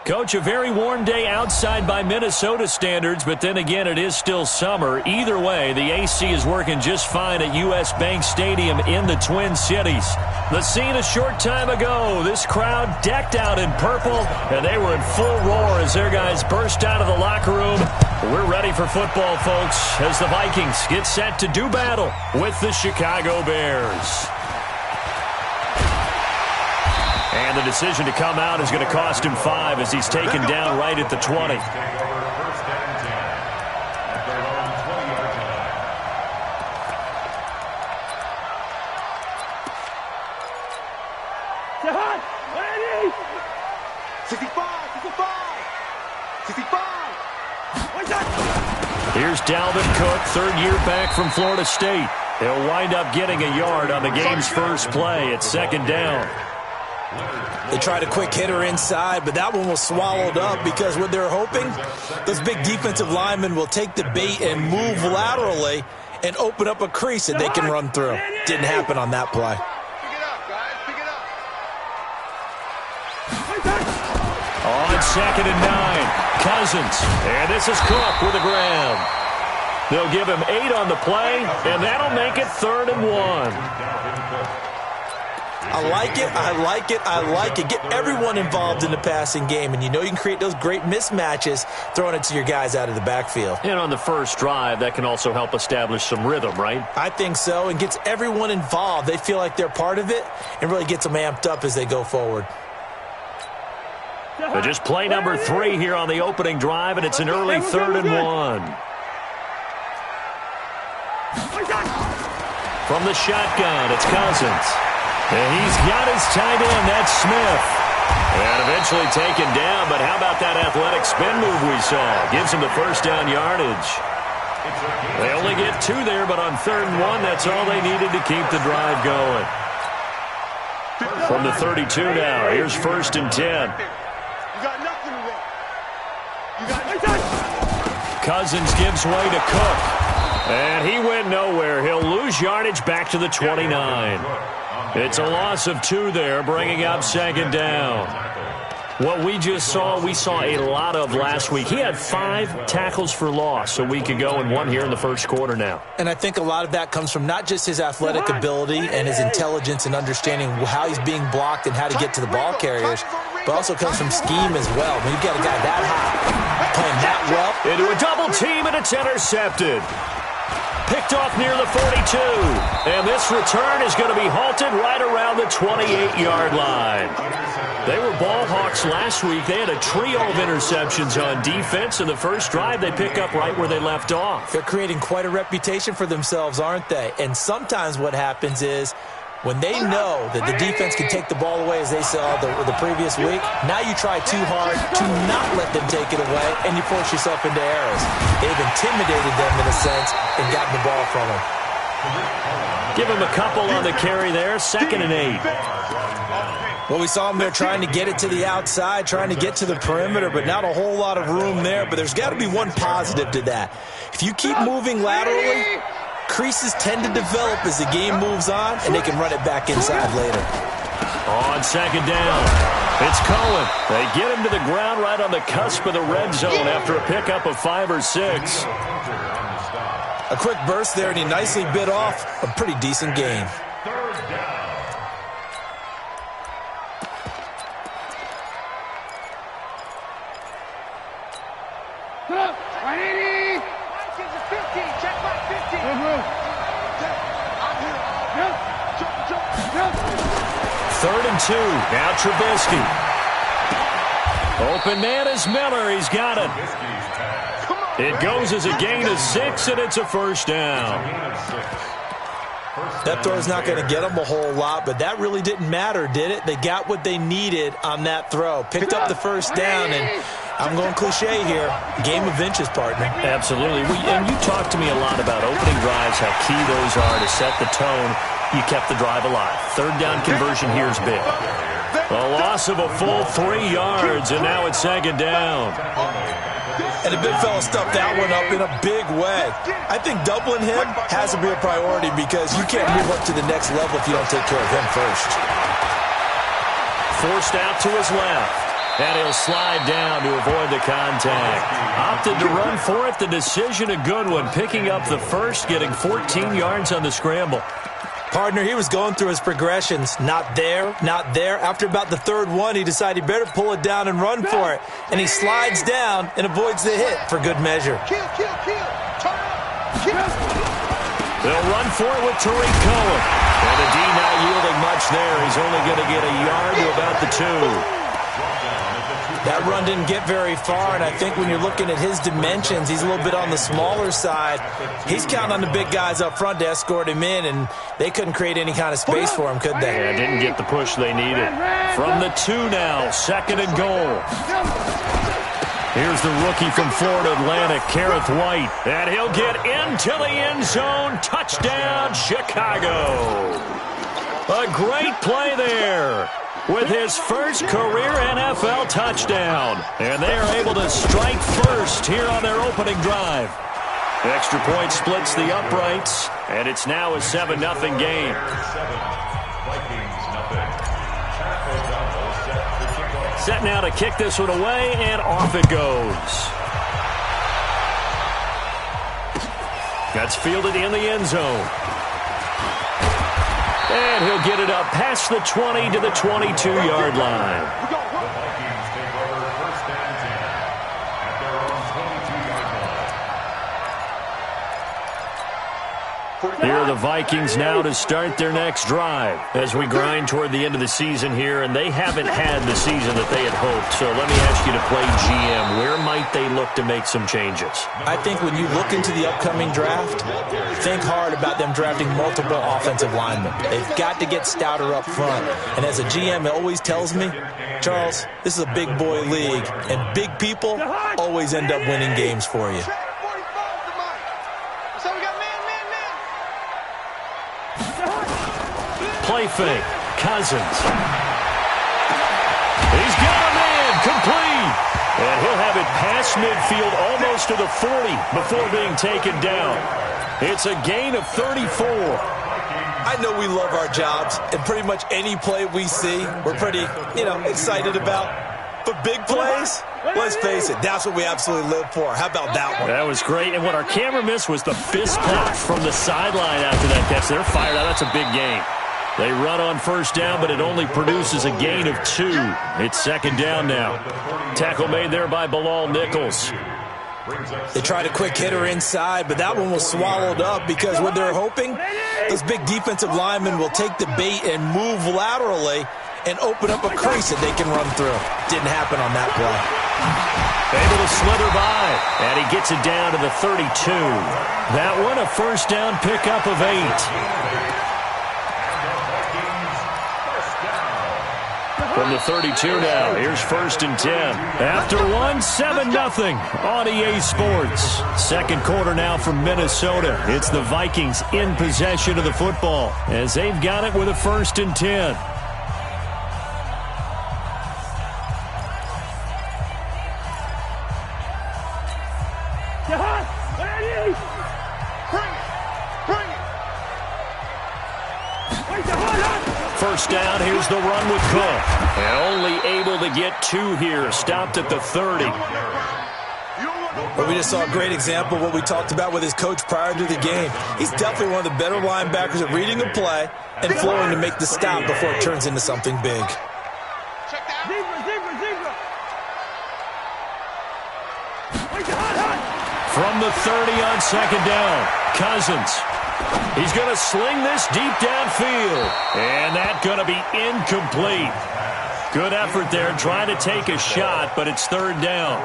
Coach, a very warm day outside by Minnesota standards, but then again, it is still summer. Either way, the AC is working just fine at U.S. Bank Stadium in the Twin Cities. The scene a short time ago, this crowd decked out in purple, and they were in full roar as their guys burst out of the locker room. We're ready for football, folks, as the Vikings get set to do battle with the Chicago Bears. And the decision to come out is going to cost him 5 as he's taken down right at the 20. Here's Dalvin Cook, third year back from Florida State. He'll wind up getting a yard on the game's first play at second down. They tried a quick hitter inside, but that one was swallowed up because what they're hoping, those big defensive linemen will take the bait and move laterally and open up a crease that they can run through. Didn't happen on that play. On second and 9, Cousins. And this is Cook with the ground. They'll give him 8 on the play, and that'll make it 3rd and 1. I like it, I like it, I like it. Get everyone involved in the passing game, and you know you can create those great mismatches throwing it to your guys out of the backfield. And on the first drive, that can also help establish some rhythm, right? I think so, and gets everyone involved. They feel like they're part of it and really gets them amped up as they go forward. But just play number 3 here on the opening drive, and it's an early 3rd and 1. From the shotgun, it's Cousins. And he's got his tight end, that's Smith. And eventually taken down, but how about that athletic spin move we saw? Gives him the first down yardage. They only get 2 there, but on 3rd and 1, that's all they needed to keep the drive going. From the 32 now, here's 1st and 10. Cousins gives way to Cook. And he went nowhere. He'll lose yardage back to the 29. It's a loss of 2 there, bringing up second down. What we just saw, we saw a lot of last week. He had 5 tackles for loss a week ago and 1 here in the first quarter now. And I think a lot of that comes from not just his athletic ability and his intelligence and understanding how he's being blocked and how to get to the ball carriers, but also comes from scheme as well. When you've got a guy that high, playing that well. Into a double team, and it's intercepted. Picked off near the 42. And this return is going to be halted right around the 28-yard line. They were ball hawks last week. They had a trio of interceptions on defense. In the first drive, they pick up right where they left off. They're creating quite a reputation for themselves, aren't they? And sometimes what happens is when they know that the defense can take the ball away, as they saw the previous week, now you try too hard to not let them take it away, and you force yourself into errors. They've intimidated them in a sense and gotten the ball from them. Give him a couple on the carry there, 2nd and 8. Well, we saw them there trying to get it to the outside, trying to get to the perimeter, but not a whole lot of room there. But there's got to be one positive to that. If you keep moving laterally, creases tend to develop as the game moves on, and they can run it back inside later. On second down, it's Cohen. They get him to the ground right on the cusp of the red zone after a pickup of 5 or 6. A quick burst there, and he nicely bit off a pretty decent gain. Third and 2. Now Trubisky. Open man is Miller. He's got it. It goes as a gain of 6, and it's a first down. That throw's not going to get them a whole lot, but that really didn't matter, did it? They got what they needed on that throw. Picked up the first down, and I'm going cliche here. Game of inches, partner. Absolutely. And you talked to me a lot about opening drives, how key those are to set the tone. You kept the drive alive. 3rd down conversion here is big. A loss of a full 3 yards, and now it's 2nd down. And the big fella stuffed that one up in a big way. I think doubling him has to be a priority because you can't move up to the next level if you don't take care of him first. Forced out to his left. And he'll slide down to avoid the contact. Opted to run for it. The decision a good one. Picking up the first, getting 14 yards on the scramble. Partner, he was going through his progressions. Not there, not there. After about the third one, he decided he better pull it down and run for it. And he slides down and avoids the hit for good measure. Kill. Turn up. Kill. They'll run for it with Tariq Cohen. And the D not yielding much there. He's only going to get a yard to about the 2. That run didn't get very far, and I think when you're looking at his dimensions, he's a little bit on the smaller side. He's counting on the big guys up front to escort him in, and they couldn't create any kind of space for him, could they? Yeah, didn't get the push they needed. From the 2 now, 2nd and goal. Here's the rookie from Florida Atlantic, Kareth White. And he'll get into the end zone. Touchdown, Chicago. A great play there with his first career NFL touchdown. And they are able to strike first here on their opening drive. Extra point splits the uprights, and it's now a 7-0 game. Set now to kick this one away, and off it goes. That's fielded in the end zone. And he'll get it up past the 20 to the 22-yard line. Here are the Vikings now to start their next drive as we grind toward the end of the season here, and they haven't had the season that they had hoped. So let me ask you to play GM. Where might they look to make some changes? I think when you look into the upcoming draft, think hard about them drafting multiple offensive linemen. They've got to get stouter up front. And as a GM, it always tells me, Charles, this is a big boy league, and big people always end up winning games for you. Play fake. Cousins. He's got a man complete. And he'll have it past midfield almost to the 40 before being taken down. It's a gain of 34. I know we love our jobs, and pretty much any play we see, we're pretty, excited about. But big plays, let's face it, that's what we absolutely live for. How about that one? That was great. And what our camera missed was the fist pump from the sideline after that catch. They're fired out. That's a big game. They run on first down, but it only produces a gain of 2. It's 2nd down now. Tackle made there by Bilal Nichols. They tried a quick hitter inside, but that one was swallowed up because what they're hoping, those big defensive linemen will take the bait and move laterally and open up a crease that they can run through. Didn't happen on that play. Able to slither by, and he gets it down to the 32. That one a first down pickup of 8. From the 32 now, here's 1st and 10. After 7-0 on EA Sports. Second quarter now from Minnesota. It's the Vikings in possession of the football as they've got it with a 1st and 10. First down, here's the run with Cook. And only able to get 2 here. Stopped at the 30. But we just saw a great example of what we talked about with his coach prior to the game. He's definitely one of the better linebackers at reading a play and flowing to make the stop before it turns into something big. From the 30 on 2nd down, Cousins. He's going to sling this deep downfield. And that's going to be incomplete. Good effort there trying to take a shot, but it's 3rd down.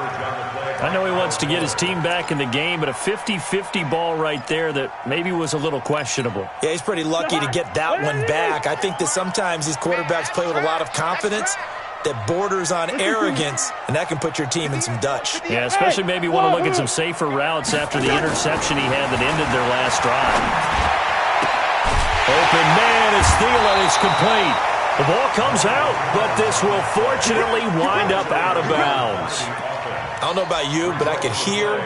I know he wants to get his team back in the game, but a 50-50 ball right there that maybe was a little questionable. Yeah, he's pretty lucky to get that one back. I think that sometimes these quarterbacks play with a lot of confidence that borders on arrogance, and that can put your team in some Dutch. Yeah, especially maybe want to look at some safer routes after the interception he had that ended their last drive. Open man is Thielen. It's complete. The ball comes out, but this will fortunately wind up out of bounds. I don't know about you, but I could hear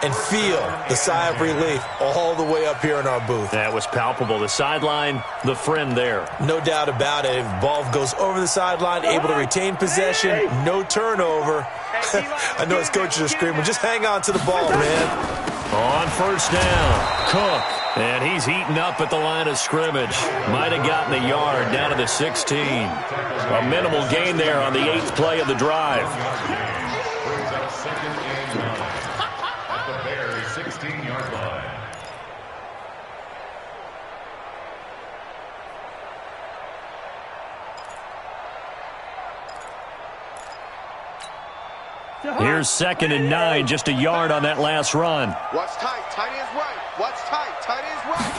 and feel the sigh of relief all the way up here in our booth. That was palpable. The sideline, the friend there. No doubt about it. Ball goes over the sideline, able to retain possession, no turnover. I know his coaches are screaming, just hang on to the ball, man. On first down, Cook. And he's eaten up at the line of scrimmage. Might have gotten a yard down to the 16. A minimal gain there on the 8th play of the drive. At the Bears' 16-yard line. Here's 2nd and 9, just a yard on that last run. Watch tight. Tight end's right. Watch tight. Tight end's right.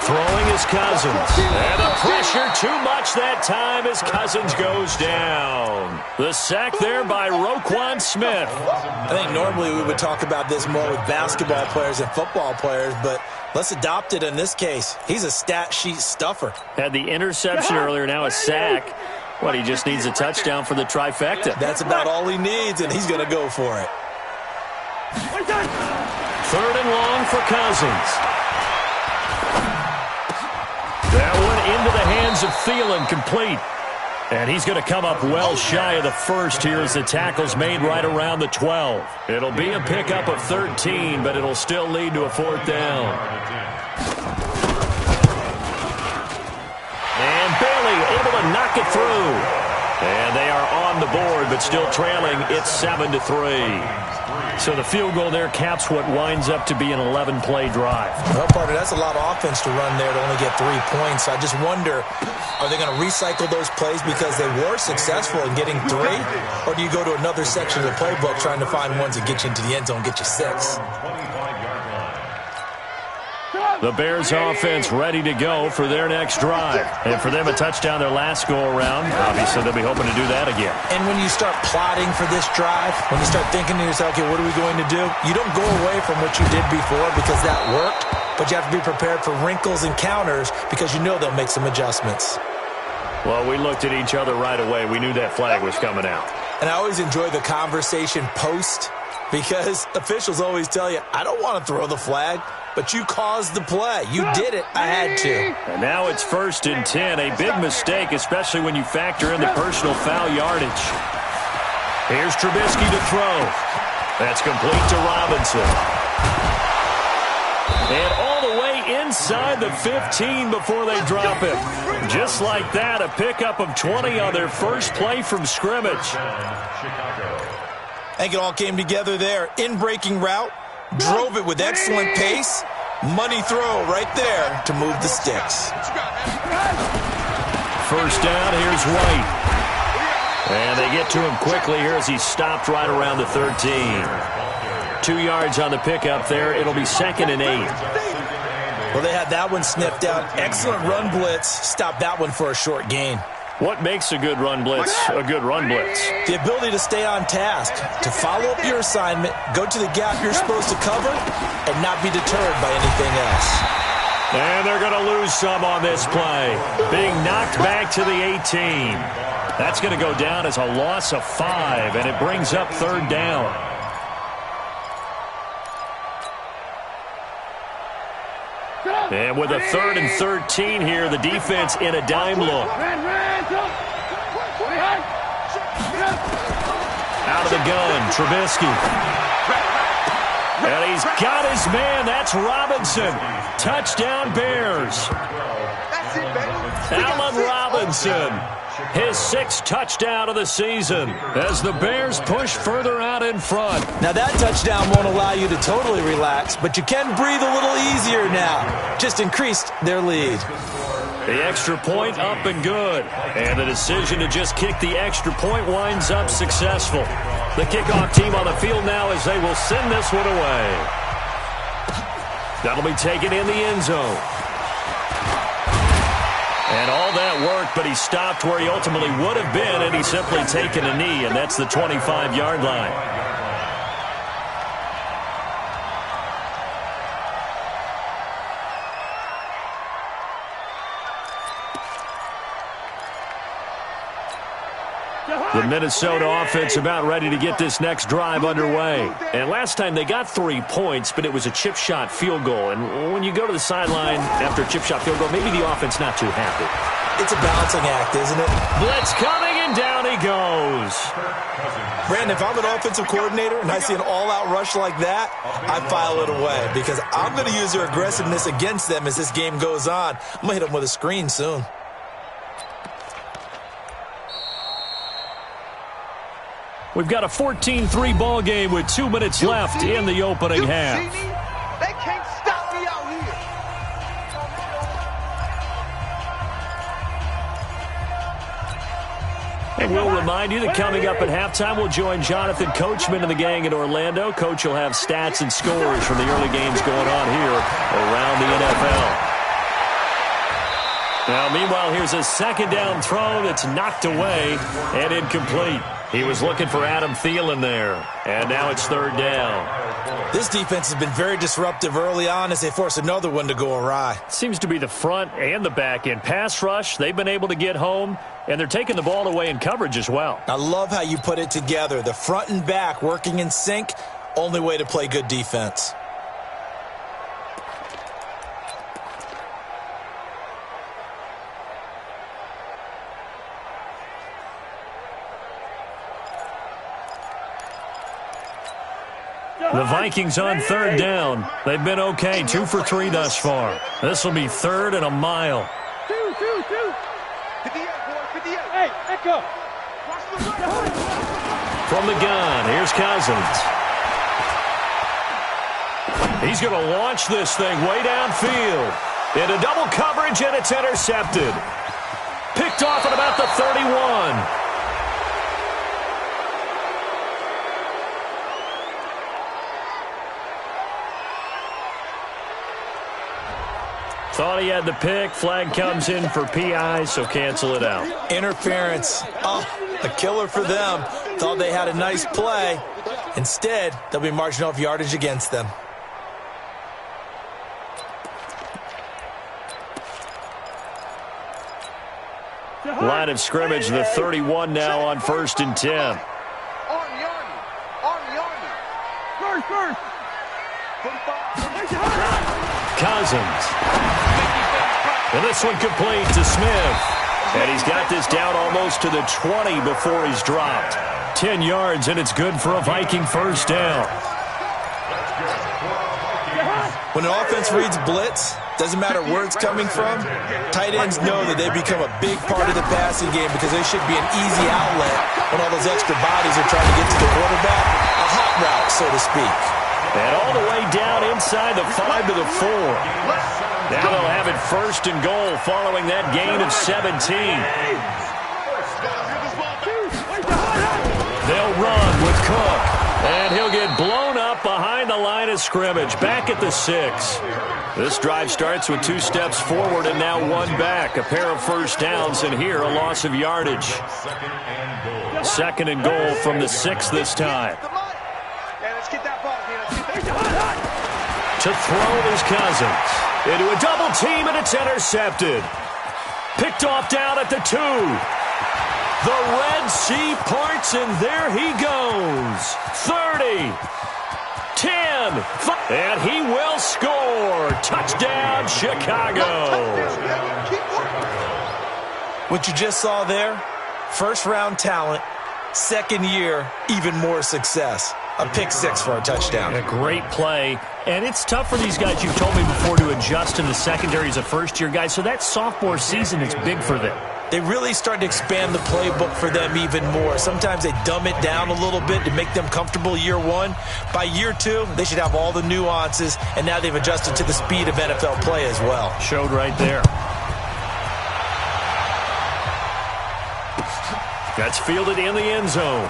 Throwing his Cousins. And the pressure too much that time as Cousins goes down. The sack there by Roquan Smith. I think normally we would talk about this more with basketball players and football players, but let's adopt it in this case. He's a stat sheet stuffer. Had the interception earlier, now a sack. What, he just needs a touchdown for the trifecta. That's about all he needs, and he's going to go for it. 3rd and long for Cousins. That one into the hands of Thielen, complete. And he's going to come up well shy of the first here as the tackle's made right around the 12. It'll be a pickup of 13, but it'll still lead to a 4th down. And Bailey able to knock it through. And they are on the board, but still trailing. It's 7-3. So the field goal there caps what winds up to be an 11-play drive. Well, partner, that's a lot of offense to run there to only get 3 points. I just wonder, are they going to recycle those plays because they were successful in getting 3? Or do you go to another section of the playbook trying to find ones that get you into the end zone, get you 6? The Bears offense ready to go for their next drive. And for them, a touchdown their last go-around. Obviously, they'll be hoping to do that again. And when you start plotting for this drive, when you start thinking to yourself, okay, what are we going to do? You don't go away from what you did before because that worked, but you have to be prepared for wrinkles and counters because you know they'll make some adjustments. Well, we looked at each other right away. We knew that flag was coming out. And I always enjoy the conversation post because officials always tell you, I don't want to throw the flag, but you caused the play. You did it. I had to. And now it's 1st and 10. A big mistake, especially when you factor in the personal foul yardage. Here's Trubisky to throw. That's complete to Robinson. And all the way inside the 15 before they drop him. Just like that, a pickup of 20 on their first play from scrimmage. I think it all came together there. In-breaking route, drove it with excellent pace. Money throw right there to move the sticks. First down, here's White. And they get to him quickly here as he's stopped right around the 13. 2 yards on the pickup there. It'll be 2nd and 8. Well, they had that one sniffed out. Excellent run blitz. Stopped that one for a short gain. What makes a good run blitz a good run blitz? The ability to stay on task, to follow up your assignment, go to the gap you're supposed to cover, and not be deterred by anything else. And they're going to lose some on this play. Being knocked back to the 18. That's going to go down as a loss of 5, and it brings up 3rd down. And with a 3rd and 13 here, the defense in a dime look. Out of the gun, Trubisky. And he's got his man. That's Robinson. Touchdown, Bears. Allen Robinson. His 6th touchdown of the season as the Bears push further out in front. Now that touchdown won't allow you to totally relax, but you can breathe a little easier now. Just increased their lead. The extra point up and good. And the decision to just kick the extra point winds up successful. The kickoff team on the field now as they will send this one away. That'll be taken in the end zone. And all that worked, but he stopped where he ultimately would have been, and he's simply taken a knee, and that's the 25-yard line. The Minnesota offense about ready to get this next drive underway. And last time they got 3 points, but it was a chip shot field goal. And when you go to the sideline after a chip shot field goal, maybe the offense not too happy. It's a balancing act, isn't it? Blitz coming, and down he goes. Brandon, if I'm an offensive coordinator and I see an all-out rush like that, I file it away because I'm going to use their aggressiveness against them as this game goes on. I'm going to hit them with a screen soon. We've got a 14-3 ball game with 2 minutes left in the opening half. They can't stop me out here. And we'll remind you that coming up at halftime, we'll join Jonathan Coachman and the gang in Orlando. Coach will have stats and scores from the early games going on here around the NFL. Now, meanwhile, here's a second down throw that's knocked away and incomplete. He was looking for Adam Thielen there, and now it's third down. This defense has been very disruptive early on as they force another one to go awry. Seems to be the front and the back end. Pass rush, they've been able to get home, and they're taking the ball away in coverage as well. I love how you put it together. The front and back working in sync, only way to play good defense. The Vikings on third down. They've been okay, 2 for 3 thus far. This will be third and a mile. 58, boy, 58. Hey, echo. From the gun, here's Cousins. He's going to launch this thing way downfield. Into double coverage, and it's intercepted. Picked off at about the 31. Thought he had the pick. Flag comes in for PI, so cancel it out. Interference. Oh, a killer for them. Thought they had a nice play. Instead, they'll be marching off yardage against them. Line of scrimmage, the 31 now on 1st and 10. Army. First. Cousins. And this one complete to Smith. And he's got this down almost to the 20 before he's dropped. 10 yards, and it's good for a Viking first down. When an offense reads blitz, doesn't matter where it's coming from, tight ends know that they become a big part of the passing game because they should be an easy outlet when all those extra bodies are trying to get to the quarterback. A hot route, so to speak. And all the way down inside the 5 to the 4. Now they'll have it 1st and goal following that gain of 17. They'll run with Cook. And he'll get blown up behind the line of scrimmage. Back at the 6. This drive starts with 2 steps forward and now 1 back. A pair of first downs, and here a loss of yardage. 2nd and goal from the 6 this time. To throw is Cousins. Into a double team, and it's intercepted. Picked off down at the 2. The Red Sea parts, and there he goes. 30, 10, 5, and he will score. Touchdown, Chicago. What you just saw there, first-round talent, second year, even more success. A pick 6 for a touchdown. A great play. And it's tough for these guys, you've told me before, to adjust in the secondary as a first-year guy. So that sophomore season is big for them. They really start to expand the playbook for them even more. Sometimes they dumb it down a little bit to make them comfortable year 1. By year 2, they should have all the nuances, and now they've adjusted to the speed of NFL play as well. Showed right there. That's fielded in the end zone.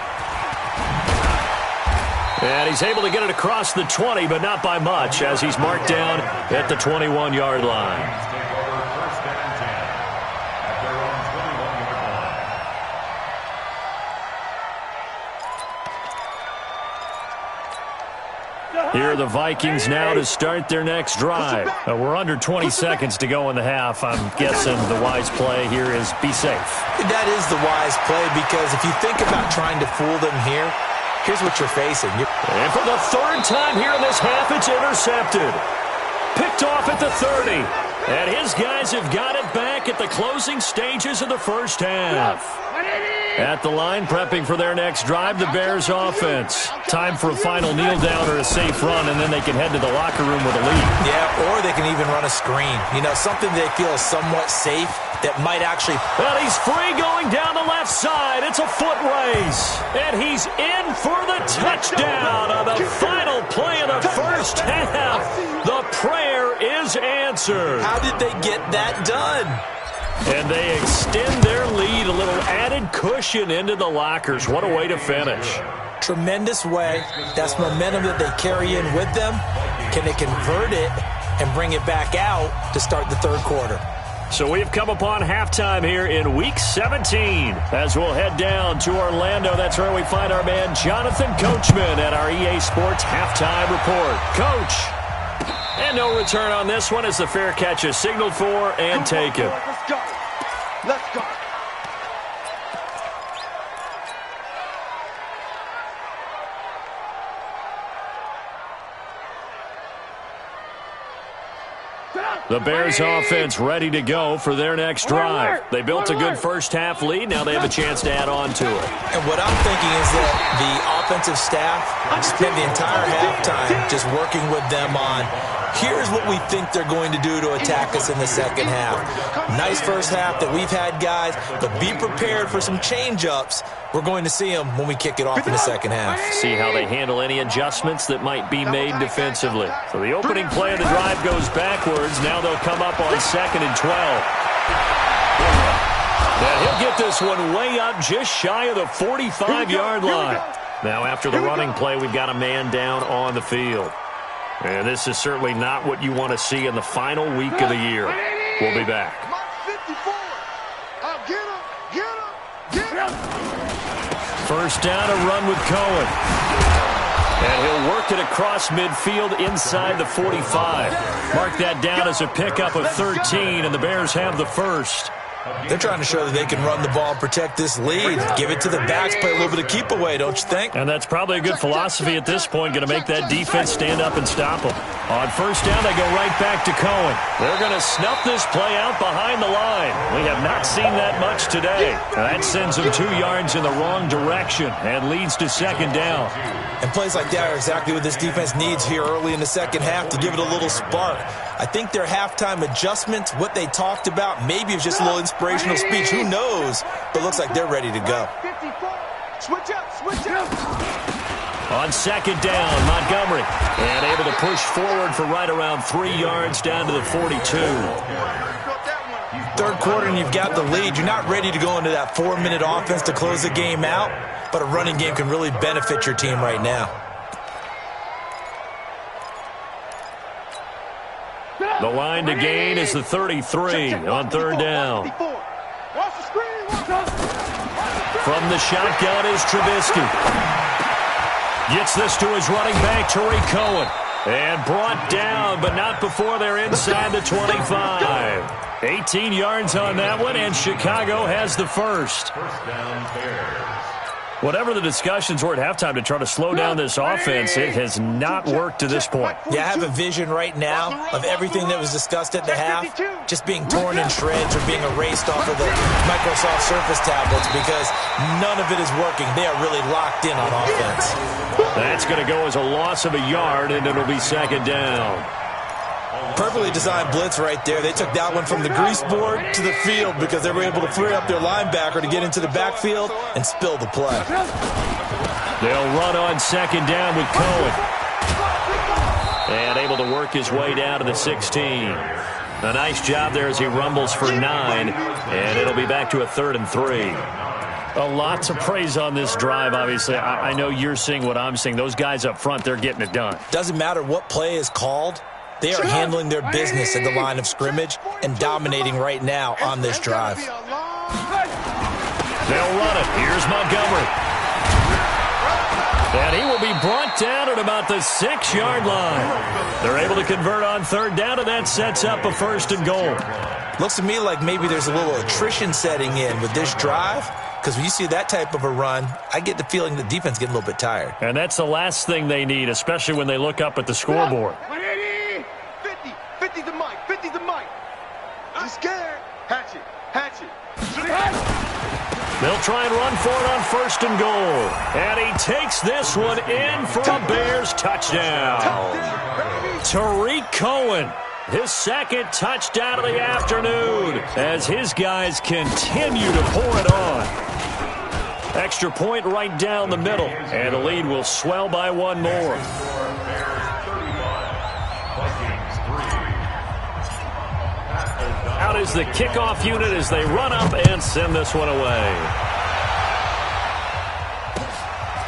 And he's able to get it across the 20, but not by much, as he's marked down at the 21-yard line. Here are the Vikings now to start their next drive. We're under 20 seconds to go in the half. I'm guessing the wise play here is be safe. That is the wise play, because if you think about trying to fool them here, here's what you're facing. And for the third time here in this half, it's intercepted. Picked off at the 30. And his guys have got it back at the closing stages of the first half. At the line, prepping for their next drive, the Bears offense. Time for a final kneel down or a safe run, and then they can head to the locker room with a lead. Yeah, or they can even run a screen. You know, something they feel is somewhat safe that might actually... Well, he's free going down the left side. It's a foot race. And he's in for the touchdown on the final play of the first half. The prayer is answered. How did they get that done? And they extend their lead, a little added cushion into the lockers. What a way to finish. Tremendous way. That's momentum that they carry in with them. Can they convert it and bring it back out to start the third quarter? So we've come upon halftime here in Week 17. As we'll head down to Orlando, that's where we find our man Jonathan Coachman at our EA Sports Halftime Report. Coach. And no return on this one as the fair catch is signaled for and taken. Let's go. Let's go. The Bears offense ready to go for their next drive. They built a good first-half lead. Now they have a chance to add on to it. And what I'm thinking is that the offensive staff spend the entire halftime just working with them on, here's what we think they're going to do to attack us in the second half. Nice first half that we've had, guys, but be prepared for some change-ups. We're going to see them when we kick it off in the second half. See how they handle any adjustments that might be made defensively. So the opening play of the drive goes backwards. Now they'll come up on 2nd and 12. And he'll get this one way up just shy of the 45-yard line. Now after the running play, we've got a man down on the field. And this is certainly not what you want to see in the final week of the year. We'll be back. First down, a run with Cohen. And he'll work it across midfield inside the 45. Mark that down as a pickup of 13, and the Bears have the first. They're trying to show that they can run the ball and protect this lead. Give it to the backs, play a little bit of keep away, don't you think? And that's probably a good philosophy at this point, going to make that defense stand up and stop them. On first down, they go right back to Cohen. They're going to snuff this play out behind the line. We have not seen that much today. That sends them 2 yards in the wrong direction and leads to second down. And plays like that are exactly what this defense needs here early in the second half to give it a little spark. I think their halftime adjustments, what they talked about, maybe it's just a little inspirational speech. Who knows? But it looks like they're ready to go. Switch up, switch up. On second down, Montgomery. And able to push forward for right around 3 yards down to the 42. Third quarter and you've got the lead. You're not ready to go into that 4-minute offense to close the game out, but a running game can really benefit your team right now. The line to gain is the 33 on third down. From the shotgun is Trubisky. Gets this to his running back, Tariq Cohen. And brought down, but not before they're inside the 25. 18 yards on that one, and Chicago has the first. First down, Bears. Whatever the discussions were at halftime to try to slow down this offense, it has not worked to this point. Yeah, I have a vision right now of everything that was discussed at the half just being torn in shreds or being erased off of the Microsoft Surface tablets because none of it is working. They are really locked in on offense. That's going to go as a loss of a yard, and it'll be second down. Perfectly designed blitz right there. They took that one from the grease board to the field because they were able to free up their linebacker to get into the backfield and spill the play. They'll run on second down with Cohen. And able to work his way down to the 16. A nice job there as he rumbles for 9. And it'll be back to a 3rd and 3. A lot to praise on this drive, obviously. I know you're seeing what I'm seeing. Those guys up front, they're getting it done. Doesn't matter what play is called. They are handling their business at the line of scrimmage and dominating right now on this drive. They'll run it. Here's Montgomery. And he will be brought down at about the 6-yard line. They're able to convert on third down, and that sets up a 1st and goal. Looks to me like maybe there's a little attrition setting in with this drive, because when you see that type of a run, I get the feeling the defense getting a little bit tired. And that's the last thing they need, especially when they look up at the scoreboard. 50 to Mike, 50 to Mike. I'm scared. Hatch it. They'll try and run for it on 1st and goal. And he takes this one in for a Bears touchdown. Tariq Cohen, his 2nd touchdown of the afternoon, as his guys continue to pour it on. Extra point right down the middle, and the lead will swell by 1 more. Out is the kickoff unit as they run up and send this one away.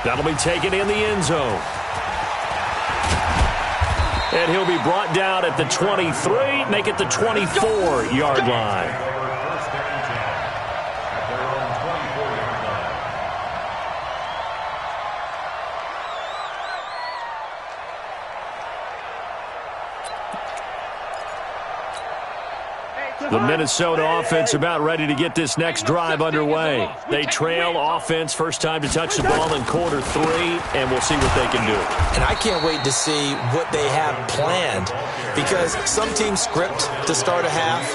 That'll be taken in the end zone. And he'll be brought down at the 23, make it the 24-yard line. The Minnesota offense about ready to get this next drive underway. They trail offense, first time to touch the ball in quarter 3, and we'll see what they can do. And I can't wait to see what they have planned, because some teams script to start a half.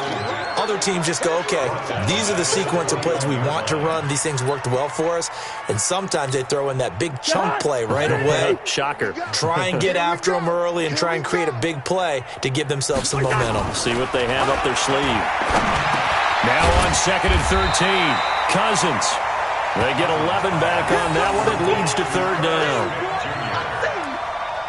Other teams just go, okay, these are the sequence of plays we want to run. These things worked well for us. And sometimes they throw in that big chunk play right away. Shocker. Try and get after them early and try and create a big play to give themselves some momentum. See what they have up their sleeve. Now on 2nd and 13, Cousins. They get 11 back on that one. It leads to 3rd down.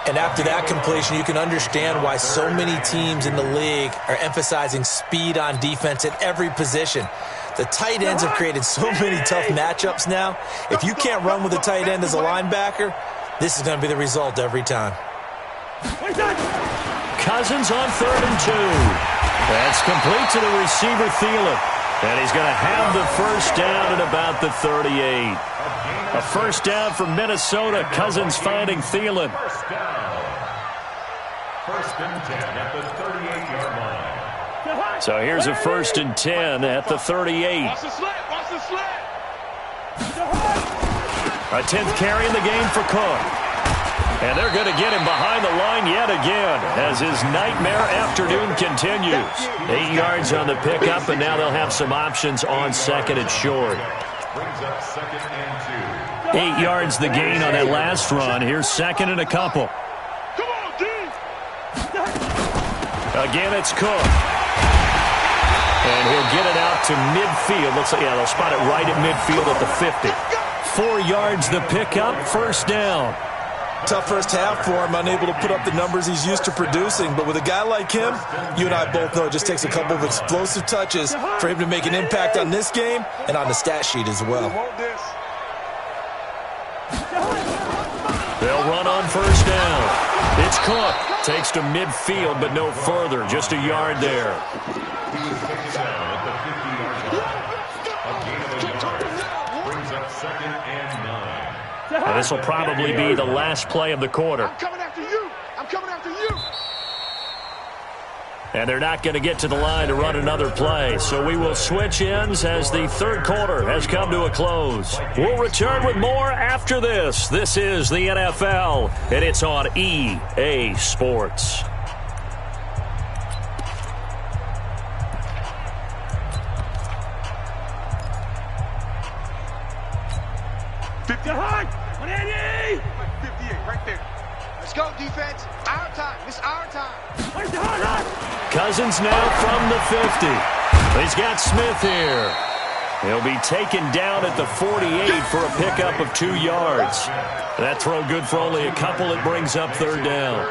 And after that completion, you can understand why so many teams in the league are emphasizing speed on defense at every position. The tight ends have created so many tough matchups now. If you can't run with a tight end as a linebacker, this is going to be the result every time. Cousins on 3rd and 2. That's complete to the receiver, Thielen. And he's going to have the 1st down at about the 38. A 1st down from Minnesota. Cousins finding Thielen. 1st and 10 at the 38-yard line. So here's a 1st and 10 at the 38. Watch the slant. A 10th carry in the game for Cook. And they're going to get him behind the line yet again as his nightmare afternoon continues. 8 yards on the pickup, and now they'll have some options on 2nd and short. Brings up 2nd and 2. 8 yards the gain on that last run. Here's 2nd and a couple. Come on, D. Again, it's Cook. And he'll get it out to midfield. Looks like, yeah, they'll spot it right at midfield at the 50. 4 yards the pickup, 1st down. Tough first half for him, unable to put up the numbers he's used to producing. But with a guy like him, you and I both know it just takes a couple of explosive touches for him to make an impact on this game and on the stat sheet as well. They'll run on 1st down. It's Cook. Takes to midfield, but no further. Just a yard there. He was taken down at the 50-yard line. A gain of a yard. Brings up 2nd and 9. And this will probably be the last play of the quarter. I'm coming after you. And they're not going to get to the line to run another play. So we will switch ends as the 3rd quarter has come to a close. We'll return with more after this. This is the NFL, and it's on EA Sports. Right there. Let's go, defense. Our time. It's our time. Cousins now from the 50. He's got Smith here. He'll be taken down at the 48 for a pickup of 2 yards. That throw good for only a couple. It brings up 3rd down.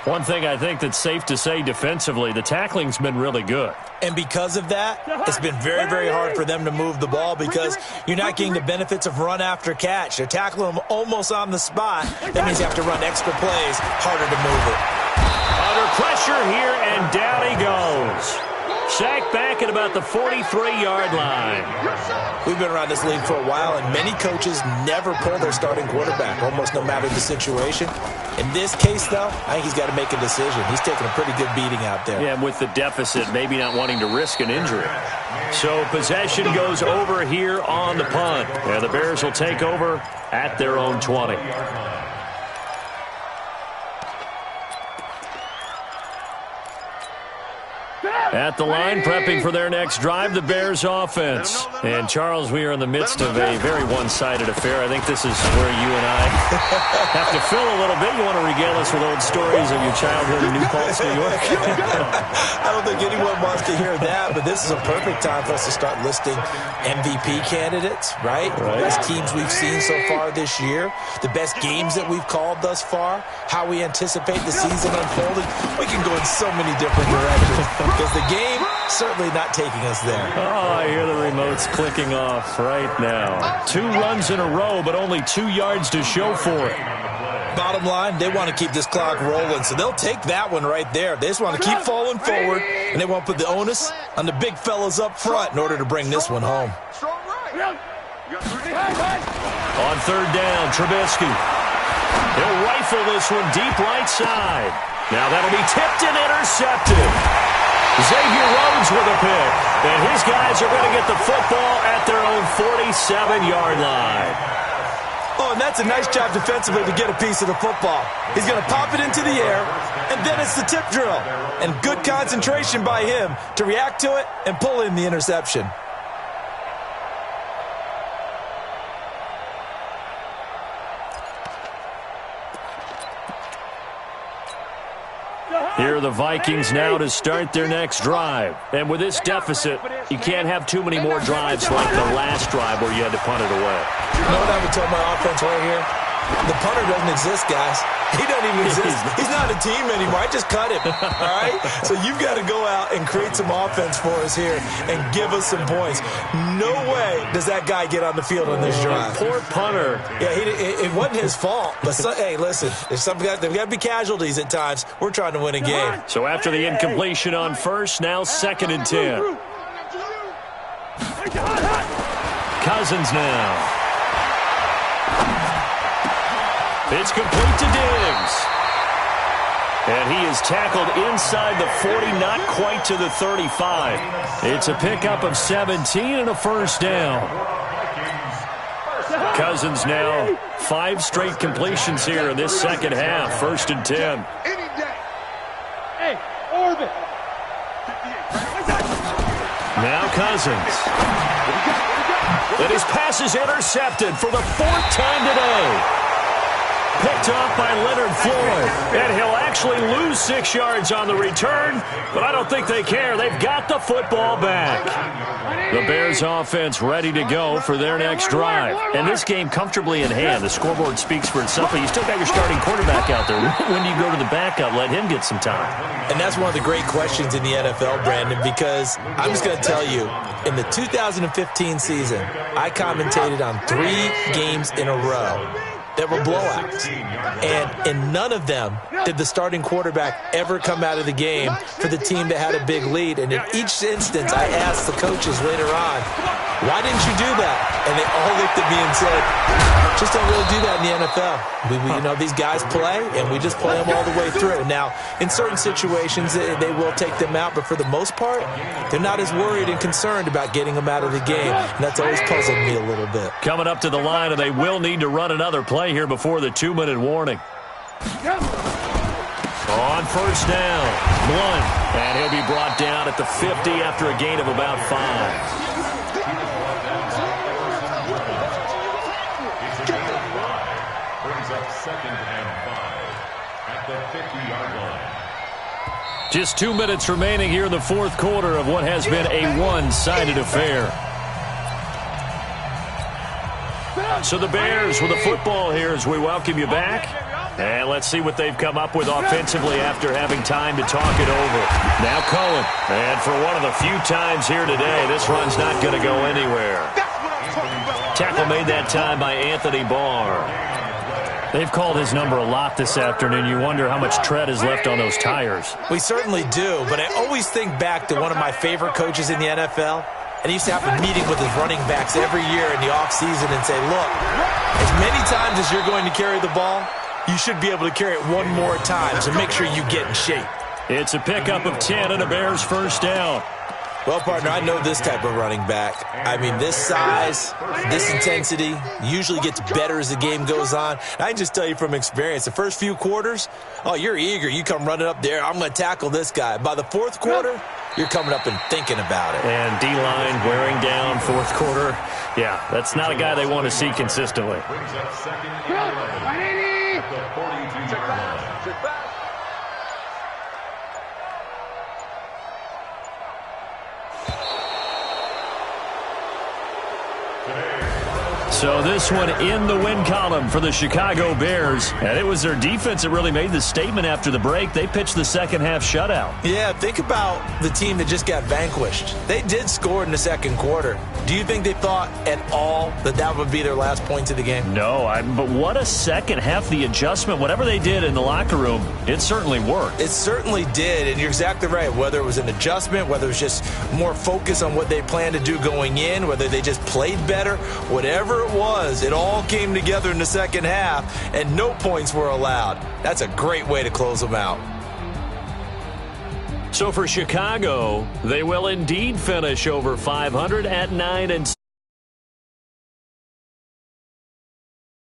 One thing I think that's safe to say defensively, the tackling's been really good. And because of that, it's been very, very hard for them to move the ball because you're not getting the benefits of run after catch. They're tackling them almost on the spot. That means you have to run extra plays, harder to move it. Under pressure here, and down he goes. Sacked back at about the 43-yard line. We've been around this league for a while, and many coaches never pull their starting quarterback, almost no matter the situation. In this case, though, I think he's got to make a decision. He's taking a pretty good beating out there. Yeah, and with the deficit, maybe not wanting to risk an injury. So possession goes over here on the punt. And the Bears will take over at their own 20. At the line, prepping for their next drive, the Bears offense. And, Charles, we are in the midst of a very one-sided affair. I think this is where you and I have to fill a little bit. You want to regale us with old stories of your childhood in New Paltz, New York? I don't think anyone wants to hear that, but this is a perfect time for us to start listing MVP candidates, right? The best teams we've seen so far this year, the best games that we've called thus far, how we anticipate the season unfolding. We can go in so many different directions because the game certainly not taking us there. Oh, I hear the remotes clicking off right now. 2 runs in a row, but only 2 yards to show for it. Bottom line, they want to keep this clock rolling, so they'll take that one right there. They just want to keep falling forward, and they want to put the onus on the big fellas up front in order to bring this one home. On third down, Trubisky. He'll rifle this one deep right side. Now that'll be tipped and intercepted. Xavier Rhodes with a pick. And his guys are going to get the football at their own 47-yard line. Oh, and that's a nice job defensively to get a piece of the football. He's going to pop it into the air, and then it's the tip drill. And good concentration by him to react to it and pull in the interception. Here are the Vikings now to start their next drive. And with this deficit, you can't have too many more drives like the last drive where you had to punt it away. You know what I would tell my offense right here? The punter doesn't exist, guys. He doesn't even exist. He's not a team anymore. I just cut him, all right? So you've got to go out and create some offense for us here and give us some points. No way does that guy get on the field on this drive. Poor punter. Yeah, it wasn't his fault. But, hey, listen, there's got to be casualties at times. We're trying to win a game. So after the incompletion on first, now 2nd and 10. Cousins now. It's complete to Diggs. And he is tackled inside the 40, not quite to the 35. It's a pickup of 17 and a first down. Cousins now 5 straight completions here in this second half. 1st and 10. Now Cousins. And his pass is intercepted for the 4th time today. Picked off by Leonard Floyd. And he'll actually lose 6 yards on the return, but I don't think they care. They've got the football back. The Bears offense ready to go for their next drive. And this game comfortably in hand. The scoreboard speaks for itself, but you still got your starting quarterback out there. When do you go to the backup? Let him get some time. And that's one of the great questions in the NFL, Brandon, because I'm just going to tell you, in the 2015 season, I commentated on 3 games in a row that were blowouts. And in none of them did the starting quarterback ever come out of the game for the team that had a big lead. And in each instance, I asked the coaches later on, why didn't you do that? And they all looked at me and said, just don't really do that in the NFL. These guys play, and we just play them all the way through. Now, in certain situations, they will take them out, but for the most part, they're not as worried and concerned about getting them out of the game. And that's always puzzled me a little bit. Coming up to the line, and they will need to run another play here before the 2-minute warning. On first down, Blunt, and he'll be brought down at the 50 after a gain of about 5. Just 2 minutes remaining here in the 4th quarter of what has been a one-sided affair. So the Bears with the football here as we welcome you back. And let's see what they've come up with offensively after having time to talk it over. Now Cohen. And for one of the few times here today, this run's not going to go anywhere. Tackle made that time by Anthony Barr. They've called his number a lot this afternoon. You wonder how much tread is left on those tires. We certainly do, but I always think back to one of my favorite coaches in the NFL, and he used to have a meeting with his running backs every year in the offseason and say, look, as many times as you're going to carry the ball, you should be able to carry it one more time, so make sure you get in shape. It's a pickup of 10 and a Bears first down. Well, partner, I know this type of running back. I mean, this size, this intensity usually gets better as the game goes on. And I can just tell you from experience, the first few quarters, oh, you're eager. You come running up there, I'm going to tackle this guy. By the fourth quarter, you're coming up and thinking about it. And D-line wearing down fourth quarter. Yeah, that's not a guy they want to see consistently. Brings up second and 11 at the 42-yard line. Sit back. So this one in the win column for the Chicago Bears. And it was their defense that really made the statement after the break. They pitched the second half shutout. Yeah, think about the team that just got vanquished. They did score in the second quarter. Do you think they thought at all that that would be their last points of the game? No, but what a second half. The adjustment, whatever they did in the locker room, it certainly worked. It certainly did, and you're exactly right. Whether it was an adjustment, whether it was just more focus on what they planned to do going in, whether they just played better, whatever it was, it all came together in the second half, and no points were allowed. That's a great way to close them out. So for Chicago, they will indeed finish over 500 at 9-6.